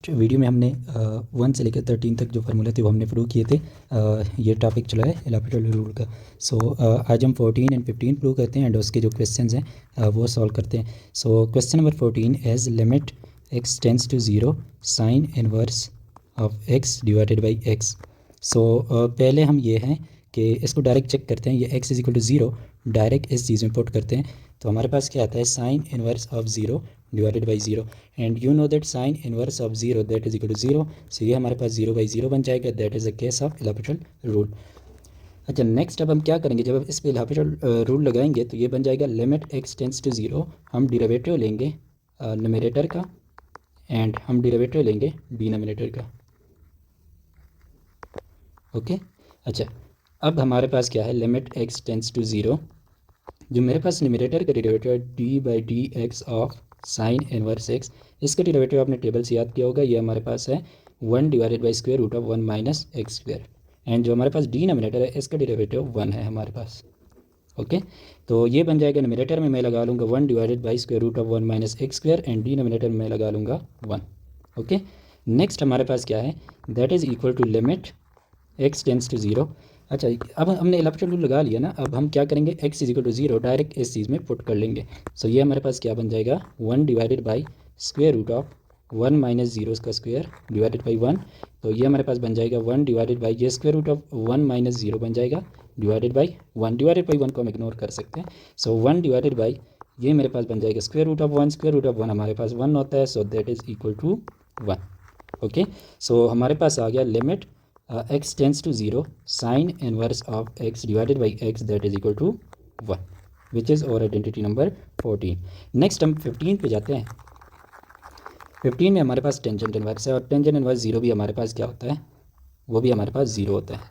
Video में हमने 1 से लेकर 13 तक जो फार्मूले थे वो हमने प्रूव किए थे। ये टॉपिक चला है एल हॉपिटल रूल का। सो आज हम 14 एंड 15 प्रूव करते हैं एंड उसके जो क्वेश्चंस हैं वो सॉल्व करते हैं। So question number 14 as limit x tends to 0 sine inverse of x divided by x। So पहले हम ये हैं कि इसको डायरेक्ट चेक करते हैं। ये x is equal to 0 direct इस चीज़ में पुट करते हैं तो हमारे पास क्या आता है sine inverse of 0 divided by 0 and you know that sine inverse of 0 that is equal to 0। So ये हमारे पास 0/0 बन जाएगा। That is a case of L'Hopital rule. अच्छा नेक्स्ट अब हम क्या करेंगे, जब हम इस पे एल हॉपिटल रूल लगाएंगे तो ये बन जाएगा लिमिट x टेंस टू 0। हम डिरावेटिव लेंगे न्यूमरेटर का एंड हम डिरावेटिव लेंगे डिनोमिनेटर का। ओके अच्छा अब हमारे पास क्या है लिमिट x टेंस टू 0। जो मेरे पास न्यूमरेटर का डिरावेटिव है d/dx of sine inverse x। इसका डिरावेटिव आपने टेबल से याद किया होगा। ये हमारे पास है 1 divided by square root of 1 minus x square and जो हमारे पास डिनोमिनेटर है इसका डिरावेटिव 1 है हमारे पास। ओके तो ये बन जाएगा न्यूमरेटर में मैं लगा लूँगा 1 divided by square root of 1 minus x square and denominator में मैं लगा लूँगा 1। ओके नेक्स्ट हमारे पास क्या है that is equal to limit x tends to 0। अच्छा अब हमने एल हॉपिटल रूल लगा लिया ना, अब हम क्या करेंगे x is equal to 0 direct इस चीज़ में पुट कर लेंगे। सो ये हमारे पास क्या बन जाएगा 1 divided by square root of 1 minus 0 का स्क्वायर डिवाइडेड बाई 1। तो ये हमारे पास बन जाएगा 1 डिवाइडेड बाई ये स्क्वायर रूट ऑफ 1 माइनस 0 बन जाएगा डिवाइडेड बाई 1। डिवाइडेड बाई 1 को हम इग्नोर कर सकते हैं। सो 1 डिवाइडेड बाई ये मेरे पास बन जाएगा square root of 1। Square root of 1 हमारे पास 1 होता है। So that is equal to 1। Okay so हमारे पास आ गया limit x tends to 0 sine inverse of x divided by x that is equal to 1 which is our identity number 14। Next हम 15 पे जाते हैं। 15 में हमारे पास टेंजेंट इनवर्स है और टेंजेंट इनवर्स 0 भी हमारे पास क्या होता है, वो भी हमारे पास 0 होता है।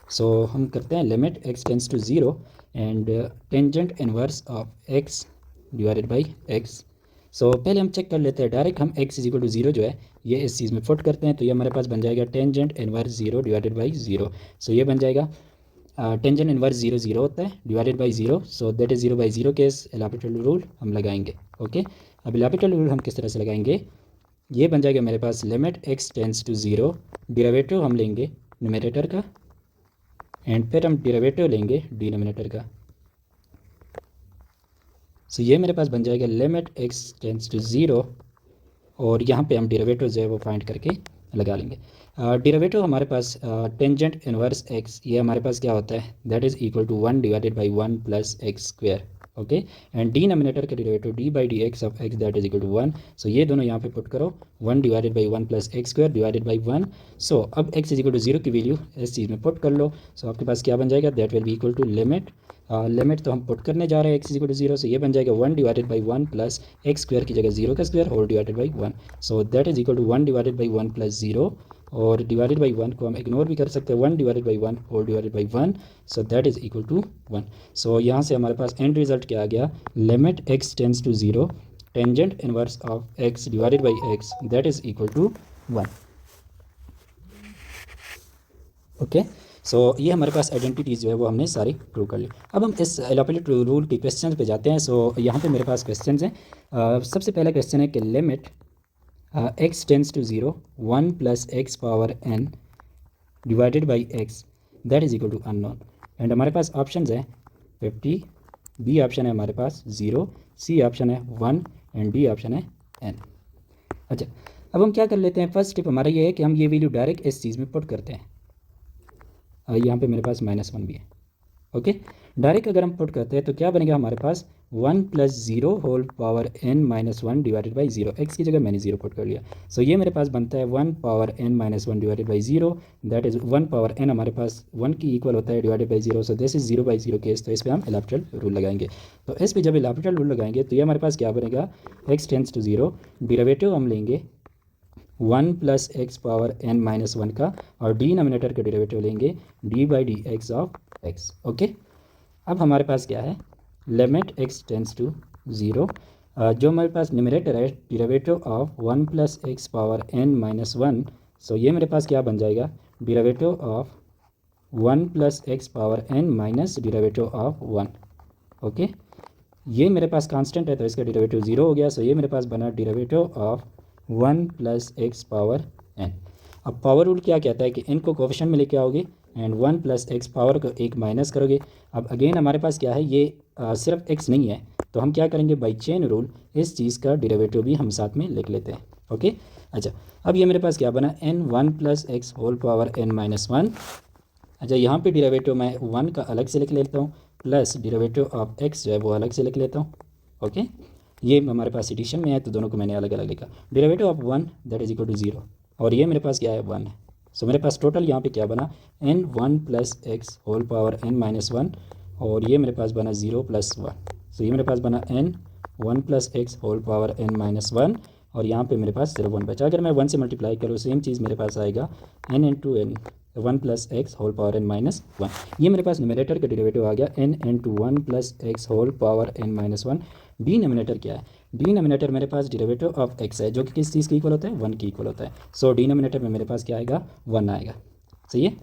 सो हम करते हैं limit x tends to 0 and tangent inverse of x divided by x। So पहले हम चेक कर लेते हैं डायरेक्ट हम x इज इक्वल टू 0 जो है ये इस चीज़ में पुट करते हैं तो ये हमारे पास बन जाएगा tangent inverse 0 divided by 0। So ये बन जाएगा टेंजेंट इनवर्स 0 0 होता है divided by 0। So that is 0/0 case L Hôpital rule हम लगाएंगे। ओके अब एल हॉपिटल रूल हम किस तरह से लगाएंगे, ये बन जाएगा मेरे पास लिमिट x टेंस टू 0 डिरावेटिव हम लेंगे न्यूमरेटर का एंड फिर हम डिरावेटिव लेंगे डिनोमिनेटर का। सो ये मेरे पास बन जाएगा लिमिट x टेंस टू 0 और यहाँ पे हम डेरिवेटिव जो है वो फाइंड करके लगा लेंगे। डेरिवेटिव हमारे पास टेंजेंट इनवर्स x ये हमारे पास क्या होता है that is equal to 1 divided by 1 plus x square. Okay and denominator का derivative d/dx of x that is equal to 1। So ये दोनों यहाँ पे पुट करो 1 divided by 1 plus x square divided by 1। So अब x इज इक्वल टू 0 की value इस चीज़ में पुट कर लो। सो आपके पास क्या बन जाएगा that will be equal to limit limit तो हम पुट करने जा रहे हैं x is equal to 0। So ये बन जाएगा 1 divided by 1 plus x square की जगह 0 का square whole divided by 1। So that is equal to 1 divided by 1 plus 0 और डिवाइडेड बाई 1 को हम इग्नोर भी कर सकते हैं 1 divided by 1 whole divided by 1। So that is equal to 1। So यहाँ से हमारे पास एंड रिजल्ट क्या आ गया limit x tends to 0 tangent inverse of x divided by x that is equal to 1। Okay so ये हमारे पास आइडेंटिटीज़ जो है वो हमने सारी प्रूव कर ली। अब हम इस एल हॉपिटल रूल के क्वेश्चन पे जाते हैं। सो यहाँ पे मेरे पास क्वेश्चन हैं। सबसे पहला क्वेश्चन है कि limit x tends to 0 1 plus x power n divided by x that is equal to unknown and हमारे पास ऑप्शन है 50, बी ऑप्शन है हमारे पास 0, सी ऑप्शन है 1 एंड डी ऑप्शन है n। अच्छा अब हम क्या कर लेते हैं, फर्स्ट स्टेप हमारा ये है कि हम ये वैल्यू डायरेक्ट इस चीज़ में पुट करते हैं। यहाँ पे मेरे पास -1 भी है। ओके डायरेक्ट अगर हम पुट करते हैं तो क्या बनेगा हमारे पास 1 plus 0 whole power n minus 1 divided by 0। X की जगह मैंने 0 पुट कर लिया। सो ये मेरे पास बनता है 1 power n minus 1 divided by 0 that is 1 power n हमारे पास 1 की इक्वल होता है divided by 0। So this is 0/0 case. तो इस पर हम एल हॉपिटल रूल लगाएंगे। तो इस पर जब एल हॉपिटल रूल लगाएंगे तो ये हमारे पास क्या बनेगा x टेंस टू 0 डेरिवेटिव हम लेंगे 1 plus x power n minus 1 का और डिनोमिनेटर का डेरिवेटिव लेंगे d/dx ऑफ x। ओके अब हमारे पास क्या है लिमिट x टेंस टू 0 जो हमारे पास न्यूमरेटर है derivative of 1 plus x power n minus 1। So ये मेरे पास क्या बन जाएगा derivative of 1 plus x power n minus derivative of 1। Okay ये मेरे पास कांस्टेंट है तो इसका डेरिवेटिव 0 हो गया। सो ये मेरे पास बना derivative of 1 plus x power n। अब पावर रूल क्या कहता है कि n को कोफिशिएंट में लेके आओगे एंड 1 प्लस एक्स पावर को एक माइनस करोगे। अब अगेन हमारे पास क्या है, ये सिर्फ x नहीं है, तो हम क्या करेंगे, बाई चेन रूल इस चीज़ का डेरिवेटिव भी हम साथ में लिख लेते हैं। ओके, अच्छा अब ये मेरे पास क्या बना, n 1 plus x whole power n minus 1। अच्छा यहाँ पे डेरिवेटिव मैं 1 का अलग से लिख लेता हूँ, प्लस डेरिवेटिव ऑफ x जो है वो अलग से लिख लेता हूँ। ओके, ये हमारे पास एडिशन में है तो दोनों को मैंने अलग अलग लिखा। Derivative of 1 that is equal to 0, और ये मेरे पास क्या है, 1 है। सो मेरे पास टोटल यहाँ पे क्या बना, n 1 plus x whole power n minus 1, और ये मेरे पास बना 0 प्लस 1। सो ये मेरे पास बना n 1 plus x whole power n minus 1, और यहाँ पे मेरे पास सिर्फ 1 बचा। अगर मैं 1 से मल्टीप्लाई करूँ सेम चीज़ मेरे पास आएगा n into n 1 plus x whole power n minus 1। ये मेरे पास न्यूमरेटर का डेरिवेटिव आ गया n into 1 plus x whole power n minus 1। Denominator क्या है, डिनोमिनेटर मेरे पास डेरिवेटिव ऑफ x है जो कि किस चीज़ की इक्वल होता है, 1 की इक्वल होता है। सो डिनोमिनेटर में मेरे पास क्या आएगा, 1 आएगा। सही है।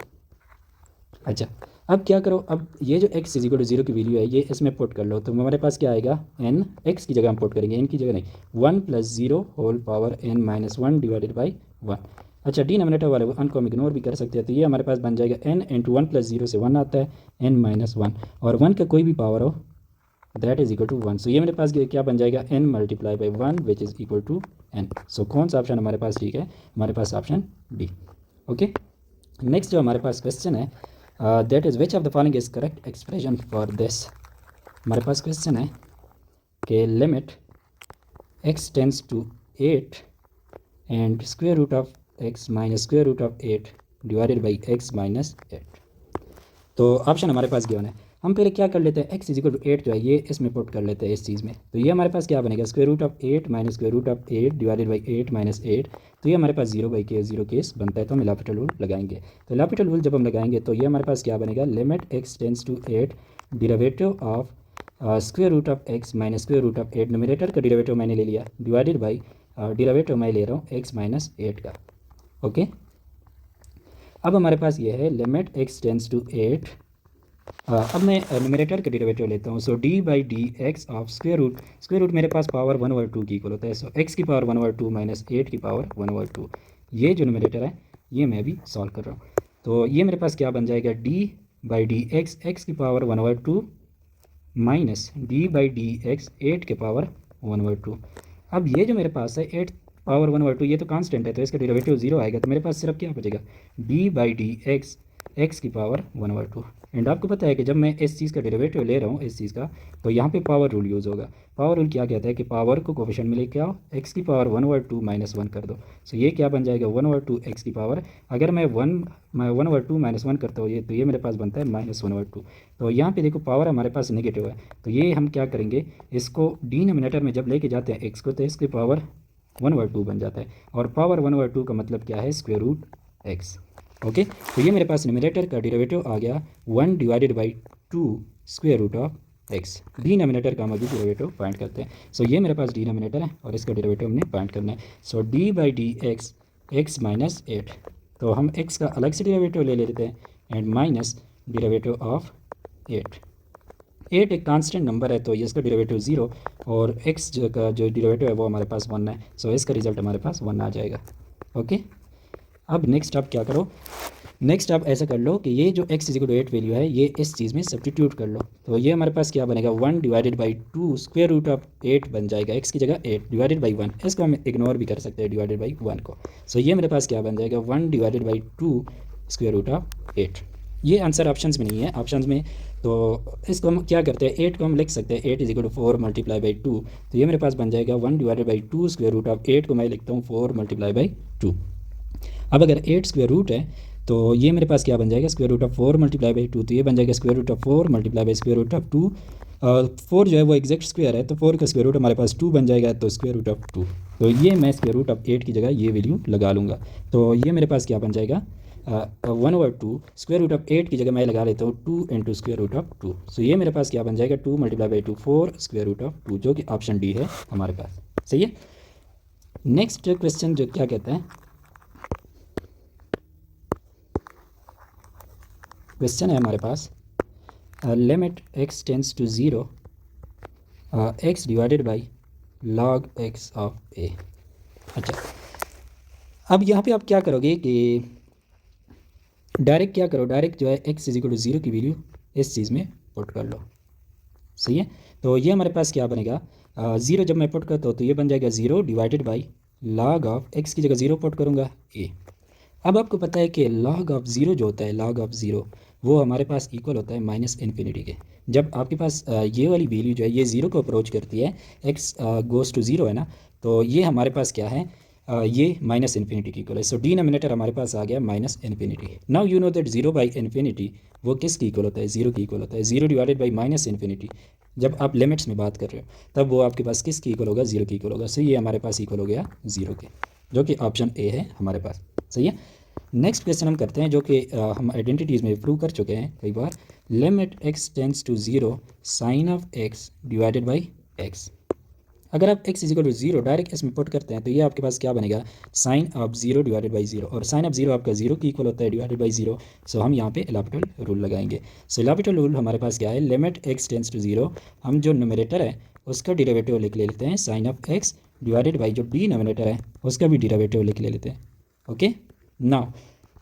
अच्छा अब क्या करो, अब ये जो x इज इक्वल टू 0 की वैल्यू है ये इसमें पुट कर लो, तो हमारे पास क्या आएगा, n x की जगह हम पुट करेंगे, n की जगह नहीं, 1 plus 0 whole power n minus 1 divided by 1। अच्छा डिनोमिनेटर वाले 1 को हम इग्नोर भी कर सकते हैं, तो ये हमारे पास बन जाएगा n इंटू 1 प्लस 0 से 1 आता है n माइनस 1, और 1 का कोई भी पावर हो that is equal to 1। So ये मेरे पास क्या बन जाएगा, n multiply by 1 which is equal to n। So कौन सा ऑप्शन हमारे पास ठीक है, हमारे पास ऑप्शन डी। ओके, नेक्स्ट जो हमारे पास क्वेश्चन है that is which of the following is correct expression for this. हमारे पास क्वेश्चन है कि limit x tends to 8 and square root of x minus square root of 8 divided by x minus 8। तो option हमारे पास given है, हम पहले क्या कर लेते हैं, x इज इक्वल टू 8 जो है ये इसमें पुट कर लेते हैं इस चीज़ में। तो ये हमारे पास क्या बनेगा, square root of 8 minus square root of 8 divided by 8 minus 8। तो ये हमारे पास 0 बाई केस 0 केस बनता है, तो हम एलॉपिटल रूल लगाएंगे। तो एलॉपिटल रूल जब हम लगाएंगे तो ये हमारे पास क्या बनेगा, limit x tends to 8 derivative of square root of x minus square root of 8, numerator का डेरिवेटिव मैंने ले लिया, डिवाइडेड बाई डेरिवेटिव मैं ले रहा हूँ x माइनस 8 का। ओके, अब हमारे पास ये है लिमिट x टेंस टू 8। अब मैं न्यूमरेटर का डेरिवेटिव लेता हूँ। So d by d x of square root मेरे पास पावर 1/2 की इक्वल होता है। सो एक्स की पावर 1/2 माइनस 8 की पावर 1/2, ये जो न्यूमरेटर है ये मैं अभी सॉल्व कर रहा हूँ। तो ये मेरे पास क्या बन जाएगा, डी बाई डी एक्स की power 1/2 minus D by d x 8 के पावर 1/2। अब ये जो मेरे पास है 8 पावर 1/2 ये तो कांस्टेंट है, तो इसका डेरिवेटिव 0 आएगा, तो मेरे पास सिर्फ क्या बचेगा, डी बाई डी एक्स की पावर 1/2। एंड आपको पता है कि जब मैं इस चीज़ का डेरिवेटिव ले रहा हूँ इस चीज़ का, तो यहाँ पे पावर रूल यूज़ होगा। पावर रूल क्या कहता है कि पावर को कोफिशिएंट में लेके आओ, एक्स की पावर 1/2 माइनस 1 कर दो। सो ये क्या बन जाएगा, 1/2 एक्स की पावर, अगर मैं 1/2 माइनस 1 करता हूँ ये, तो ये मेरे पास बनता है माइनस 1/2। तो यहाँ पे देखो पावर हमारे पास नेगेटिव है, तो ये हम क्या करेंगे, इसको डिनोमिनेटर में जब लेके जाते हैं एक्स को, तो इसकी पावर 1/2 बन जाता है, और पावर 1/2 का मतलब क्या है, स्क्वायर रूट एक्स। ओके, तो ये मेरे पास न्यूमरेटर का डेरिवेटिव आ गया 1 divided by 2 square root of x. Denominator का हम अभी डेरिवेटिव फाइंड करते हैं। सो ये मेरे पास डिनोमिनेटर है और इसका डेरिवेटिव हमने फाइंड करना है। So d by d x minus 8, तो हम एक्स का अलग से डेरिवेटिव ले लेते हैं एंड माइनस डेरिवेटिव ऑफ 8 एक कांस्टेंट नंबर है तो ये इसका डेरिवेटिव 0, और x का जो डेरिवेटिव है वो हमारे पास 1 है। सो इसका रिजल्ट हमारे पास 1 आ जाएगा। ओके, अब नेक्स्ट आप क्या करो, नेक्स्ट आप ऐसा कर लो कि ये जो x is equal to 8 value है ये इस चीज़ में सब्स्टिट्यूट कर लो, तो ये हमारे पास क्या बनेगा, 1 divided by 2 square root of 8 बन जाएगा, x की जगह 8 डिवाइडेड बाई 1, इसको हम इग्नोर भी कर सकते हैं डिवाइडेड बाई 1 को। सो ये मेरे पास क्या बन जाएगा, 1 divided by 2 square root of 8। ये आंसर ऑप्शंस में नहीं है, ऑप्शंस में तो इसको हम क्या करते हैं, 8 को हम लिख सकते हैं 8 is equal to 4 multiply by 2, तो ये मेरे पास बन जाएगा 1 divided by 2 square root of 8 को मैं लिखता हूँ 4 मल्टीप्लाई बाई 2। अब अगर 8 स्क्वायर रूट है तो ये मेरे पास क्या बन जाएगा, square root of 4 multiply by 2, तो ये बन जाएगा square root of 4 multiply by square root of 2। 4 जो है वो एग्जैक्ट स्क्वायर है, तो 4 का स्क्वायर रूट हमारे पास 2 बन जाएगा, तो स्क्वायर रूट ऑफ 2, तो ये मैं स्क्वायर रूट ऑफ 8 की जगह ये वैल्यू लगा लूँगा। तो ये मेरे पास क्या बन जाएगा, 1/2 स्क्वायर रूट ऑफ 8 की जगह मैं लगा लेता हूँ 2 into square root of 2। So ये मेरे पास क्या बन जाएगा, 2 multiply by 2 4 square root of 2, जो कि ऑप्शन डी है हमारे पास। सही है। नेक्स्ट क्वेश्चन जो क्या कहते हैं, क्वेश्चन है हमारे पास limit x tends to 0 x divided बाई log x ऑफ a। अच्छा अब यहाँ पे आप क्या करोगे कि डायरेक्ट क्या करो, डायरेक्ट जो है x इज इक्वल टू 0 की वैल्यू इस चीज़ में पुट कर लो। सही है, तो ये हमारे पास क्या बनेगा, 0 जब मैं पुट करता हूँ तो ये बन जाएगा 0 डिवाइडेड बाई log ऑफ x की जगह 0 पुट करूँगा a। अब आपको पता है कि log ऑफ 0 जो होता है, log ऑफ 0 वो हमारे पास इक्वल होता है माइनस इन्फिनिटी के। जब आपके पास ये वाली वैल्यू जो है ये 0 को अप्रोच करती है, x गोज़ टू 0 है ना, तो ये हमारे पास क्या है, ये माइनस इन्फिनिटी की इक्वल है। सो डिनोमिनेटर हमारे पास आ गया minus infinity. Now you know that 0 by infinity वो किसकी इक्वल होता है, 0 की इक्वल होता है। 0 डिवाइडेड बाई माइनस इन्फिनिटी जब आप लिमिट्स में बात कर रहे हो तब वो आपके पास किसकी इक्वल होगा, 0 की इक्वल होगा। सो ये हमारे पास इक्वल हो गया 0 के, जो कि ऑप्शन ए है हमारे पास। सही है, नेक्स्ट क्वेश्चन हम करते हैं जो कि हम आइडेंटिटीज़ में प्रूव कर चुके हैं कई बार। Limit x tends to 0 sine of x divided by x। अगर आप x is equal to 0 direct इसमें पुट करते हैं तो ये आपके पास क्या बनेगा, साइन ऑफ 0 डिवाइडेड बाई 0, और साइन ऑफ 0 आपका 0 की इक्वल होता है डिवाइडेड बाई 0। सो हम यहाँ पे एलॉपिटल रूल लगाएंगे। सो एलॉपिटल रूल हमारे पास क्या है, लिमिट x टेंड्स टू 0, हम जो न्यूमरेटर है उसका डेरिवेटिव लिख लेते हैं sine of x divided by जो डिनोमिनेटर है उसका भी डेरिवेटिव लिख लेते हैं। ओके, नाउ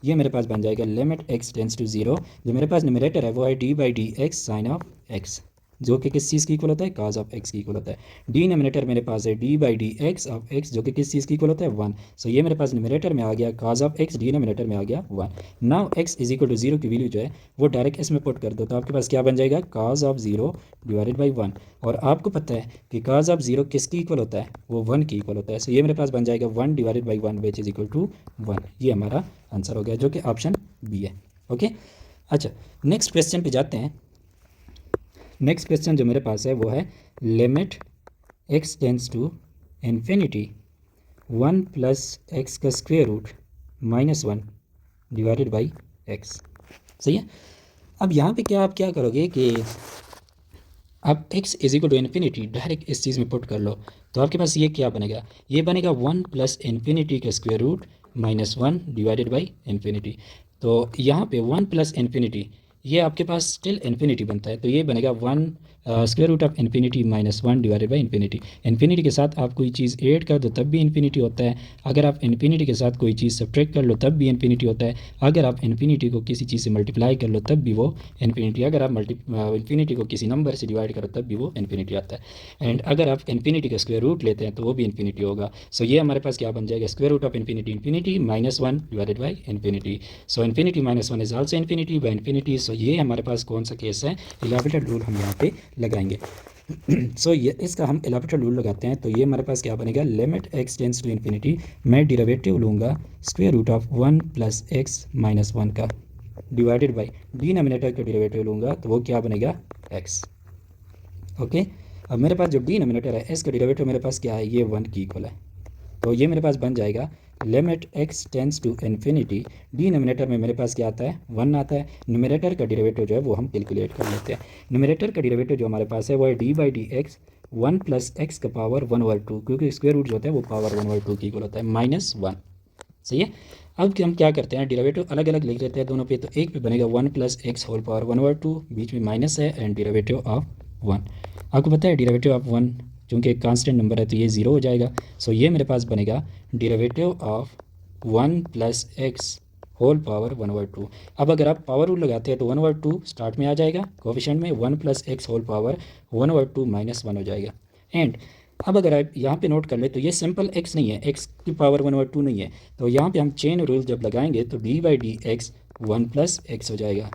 ये मेरे पास बन जाएगा लिमिट x टेंड्स टू 0, जो मेरे पास न्यूमरेटर है वो है d by d x sine of x, जो कि किस चीज़ की इक्वल होता है, cos ऑफ x की इक्वल होता है। डिनोमिनेटर मेरे पास है d by d x of x, जो कि किस चीज़ की इक्वल होता है, 1। सो ये मेरे पास न्यूमरेटर में आ गया cos ऑफ x, डिनोमिनेटर में आ गया 1। Now x is equal to 0 की वैल्यू जो है वो डायरेक्ट इसमें पुट कर दो तो आपके पास क्या बन जाएगा, cos ऑफ 0 डिवाइडेड बाई 1। और आपको पता है कि cos ऑफ 0 किसकी इक्वल होता है, वो 1 की इक्वल होता है। सो ये मेरे पास बन जाएगा 1 divided by 1 which is equal to 1। ये हमारा आंसर हो गया जो कि ऑप्शन बी है। ओके, अच्छा नेक्स्ट क्वेश्चन पे जाते हैं। नेक्स्ट क्वेश्चन जो मेरे पास है वो है limit x tends to infinity 1 plus x का square root minus 1 divided by x। सही है, अब यहाँ पे क्या आप क्या करोगे कि आप x is equal to infinity direct इस चीज़ में पुट कर लो तो आपके पास ये क्या बनेगा, ये बनेगा 1 प्लस इन्फिनिटी का square root minus 1 divided by infinity. तो यहाँ पे 1 प्लस इन्फिनिटी ये आपके पास स्टिल इन्फिनिटी बनता है, तो ये बनेगा 1 square root of infinity minus 1 divided by infinity. Infinity के साथ आप कोई चीज़ ऐड कर दो तब भी इन्फिनिटी होता है, अगर आप इन्फिनिटी के साथ कोई चीज़ सब्ट्रैक्ट कर लो तब भी इन्फिनिटी होता है, अगर आप इन्फिनिटी को किसी चीज़ से मल्टीप्लाई कर लो तब भी वो इन्फिनिटी, अगर आप इन्फिनिटी को किसी नंबर से डिवाइड करो तब भी वो इन्फिनिटी आता है, एंड अगर आप इन्फिनिटी का स्क्वायर रूट लेते हैं तो वो भी इन्फिनिटी होगा। सो ये हमारे पास क्या बन जाएगा, square root of infinity infinity minus 1 divided by infinity. So infinity minus 1 is also infinity by infinity. So ये हमारे पास कौन सा केस है, एलॉपिटल रूल हम यहाँ पे लगाएंगे। सो ये इसका हम एलॉपिटल रूल लगाते हैं तो ये हमारे पास क्या बनेगा, limit x tends to infinity, मैं डेरिवेटिव लूँगा square root of 1 plus x minus 1 का डिवाइडेड बाई डिनोमिनेटर का डेरिवेटिव लूँगा तो वो क्या बनेगा, x। ओके, अब मेरे पास जो डिनोमिनेटर है इसका डेरिवेटिव मेरे पास क्या है, ये 1 की इक्वल है, तो ये मेरे पास बन जाएगा limit x tends to infinity, denominator में मेरे पास क्या आता है, 1 आता है। न्यूमरेटर का डेरिवेटिव जो है वो हम कैलकुलेट कर लेते हैं। न्यूमरेटर का डेरिवेटिव जो हमारे पास है वो है d by d x 1 plus x का पावर 1/2, क्योंकि स्क्वायर रूट जो होता है वो पावर 1/2 की इक्वल होता है माइनस 1। सही है, अब हम क्या करते हैं, डेरिवेटिव अलग अलग लिख लेते हैं दोनों पे, तो एक पे बनेगा 1 प्लस एक्स होल पावर 1/2, बीच में माइनस है, एंड डेरिवेटिव ऑफ 1। आपको पता है डेरिवेटिव ऑफ 1 चूँकि एक कांस्टेंट नंबर है तो ये 0 हो जाएगा। सो ये मेरे पास बनेगा derivative of 1 plus x whole power 1/2। अब अगर आप पावर रूल लगाते हैं तो 1/2 स्टार्ट में आ जाएगा कोफिशिएंट में, 1 plus x whole power 1/2 minus 1 हो जाएगा। एंड अब अगर आप यहाँ पे नोट कर ले तो ये सिंपल x नहीं है, x की पावर 1/2 नहीं है, तो यहाँ पे हम चेन रूल जब लगाएंगे तो d by d x 1 plus x हो जाएगा।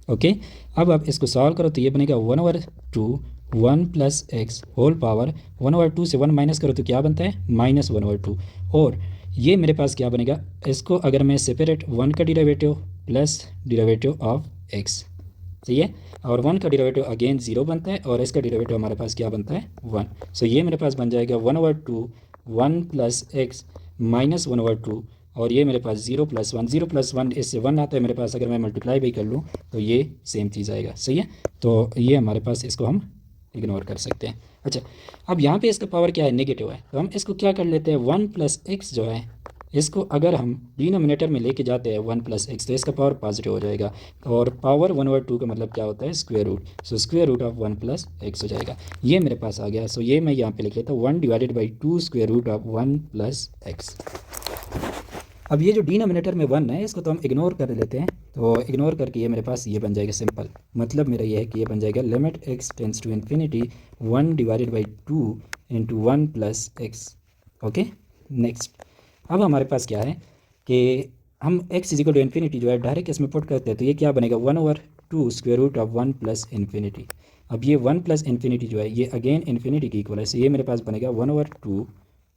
ओके, अब आप इसको सॉल्व करो तो ये बनेगा 1/2 1 प्लस एक्स होल पावर 1/2 से 1 माइनस करो तो क्या बनता है, माइनस 1/2। और ये मेरे पास क्या बनेगा, इसको अगर मैं सेपरेट 1 का derivative plus derivative of x, सही है, और 1 का डेरिवेटिव अगेन 0 बनता है और इसका डेरिवेटिव हमारे पास क्या बनता है, 1। सो ये मेरे पास बन जाएगा 1/2 1 प्लस एक्स माइनस 1/2, और ये मेरे पास 0 प्लस 1, 0 प्लस 1 इससे 1 आता है मेरे पास, अगर मैं मल्टीप्लाई भी कर लूँ तो ये सेम चीज़ आएगा। सही है, तो ये हमारे पास इसको हम इग्नोर कर सकते हैं। अच्छा, अब यहाँ पे इसका पावर क्या है, नेगेटिव है, तो हम इसको क्या कर लेते हैं, 1 प्लस एक्स जो है इसको अगर हम डिनोमिनेटर में लेके जाते हैं 1 प्लस एक्स तो इसका पावर पॉजिटिव हो जाएगा, और पावर 1/2 का मतलब क्या होता है, square root. So square root of 1 plus x हो जाएगा, ये मेरे पास आ गया। सो ये मैं यहाँ पे लिख लेता हूँ 1 divided by 2 square root of 1 plus x. अब ये जो डिनोमिनेटर में 1 है इसको तो हम इग्नोर कर लेते हैं, तो इग्नोर करके ये मेरे पास ये बन जाएगा सिंपल, मतलब मेरा ये है कि ये बन जाएगा limit x tends to infinity 1 divided by 2 into 1 plus x. Okay, next अब हमारे पास क्या है कि हम x इजिकल टू इन्फिनिटी जो है डायरेक्ट इसमें पुट करते हैं, तो ये क्या बनेगा 1/2 square root of 1 plus infinity. अब ये 1 प्लस इन्फिनिटी जो है ये अगेन इन्फिनिटी की इक्वल है, सो ये मेरे पास बनेगा 1/2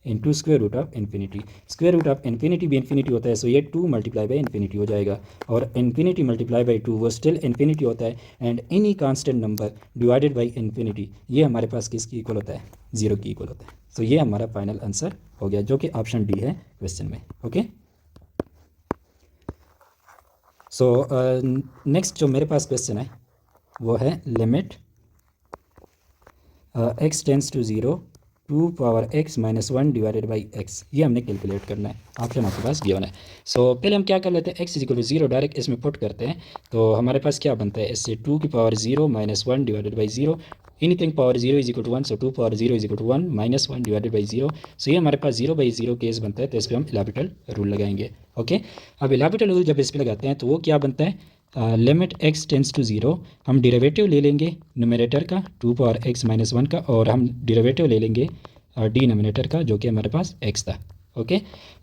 into square root of infinity. Square root of infinity भी इन्फिनिटी होता है, सो ये 2 मल्टीप्लाई बाई इन्फिनिटी हो जाएगा, और इन्फिनिटी मल्टीप्लाई बाई 2 वो स्टिल इन्फिनिटी होता है, and any constant number divided by infinity ये हमारे पास किसकी इक्वल होता है, 0 की इक्वल होता है। सो ये हमारा फाइनल आंसर हो गया, जो कि ऑप्शन डी है क्वेश्चन में। ओके, सो नेक्स्ट जो मेरे पास क्वेश्चन है वो है limit x tends to 0 2 power x minus 1 divided by x, ये हमने कैलकुलेट करना है, ऑप्शन आपके पास गिवन है। सो पहले हम क्या कर लेते हैं, x is equal to 0 direct इसमें पुट करते हैं, तो हमारे पास क्या बनता है, इससे 2 की power 0 minus 1 divided by 0, anything power 0 is equal to 1, so 2 power 0 is equal to 1 minus 1 divided by 0। So ये हमारे पास 0/0 केस बनता है, तो इस पर हम एल'होपिटल रूल लगाएंगे। ओके, अब एल'होपिटल रूल जब इस पर लगाते हैं तो वो क्या बनता है, लिमिट x टेंस टू 0, हम डेरिवेटिव ले लेंगे न्यूमरेटर का 2 पावर x माइनस 1 का, और हम डेरिवेटिव ले लेंगे डिनोमिनेटर का जो कि हमारे पास x था। ओके,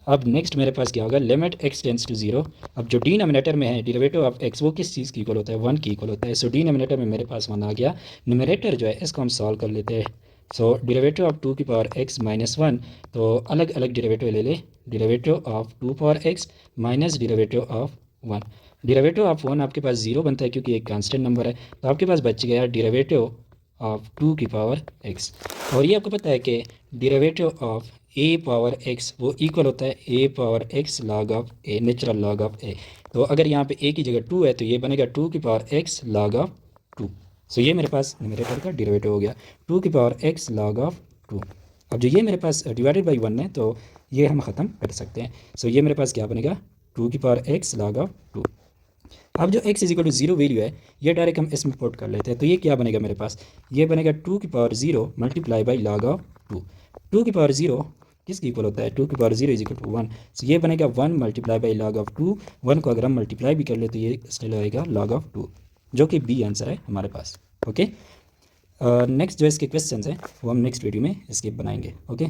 अब नेक्स्ट मेरे पास क्या होगा, लिमिट x टेंस टू 0, अब जो डिनोमिनेटर में है डेरिवेटिव ऑफ x वो किस चीज़ की इक्वल होता है, 1 की इक्वल होता है। सो डिनोमिनेटर में मेरे पास 1 आ गया, न्यूमरेटर जो है इसको हम सॉल्व कर लेते हैं। सो डेरिवेटिव ऑफ 2 की पावर x माइनस 1, तो अलग अलग डेरिवेटिव ले ले, derivative of 2 power x minus derivative of 1, derivative of 1 आपके पास 0 बनता है क्योंकि एक कांस्टेंट नंबर है, तो आपके पास बच गया डेरिवेटिव ऑफ 2 की पावर x। और ये आपको पता है कि derivative of a power x वो इक्वल होता है a power x log of a, natural log of a। तो अगर यहाँ पे a की जगह 2 है तो ये बनेगा 2 की power x log of 2। So ये मेरे पास न्यूमरेटर का डेरिवेटिव हो गया 2 की पावर x लॉग ऑफ 2। अब जो ये मेरे पास डिवाइडेड बाई 1 है तो ये हम ख़त्म कर सकते हैं। सो ये मेरे पास क्या बनेगा 2 की पावर x लॉग ऑफ 2। अब जो x is equal to 0 value है ये डायरेक्ट हम इसमें पुट कर लेते हैं, तो ये क्या बनेगा मेरे पास, ये बनेगा 2 की power 0 multiply by log of 2। 2 की पावर 0 किसकी इक्वल होता है, 2 की power 0 is equal to 1, so ये बनेगा 1 मल्टीप्लाई बाई लॉग ऑफ 2। 1 को अगर हम मल्टीप्लाई भी कर ले तो ये स्टिल आएगा लॉग ऑफ 2, जो कि बी आंसर है हमारे पास। ओके, नेक्स्ट जो इसके क्वेश्चन हैं वो हम नेक्स्ट वीडियो में इसके बनाएंगे। ओके।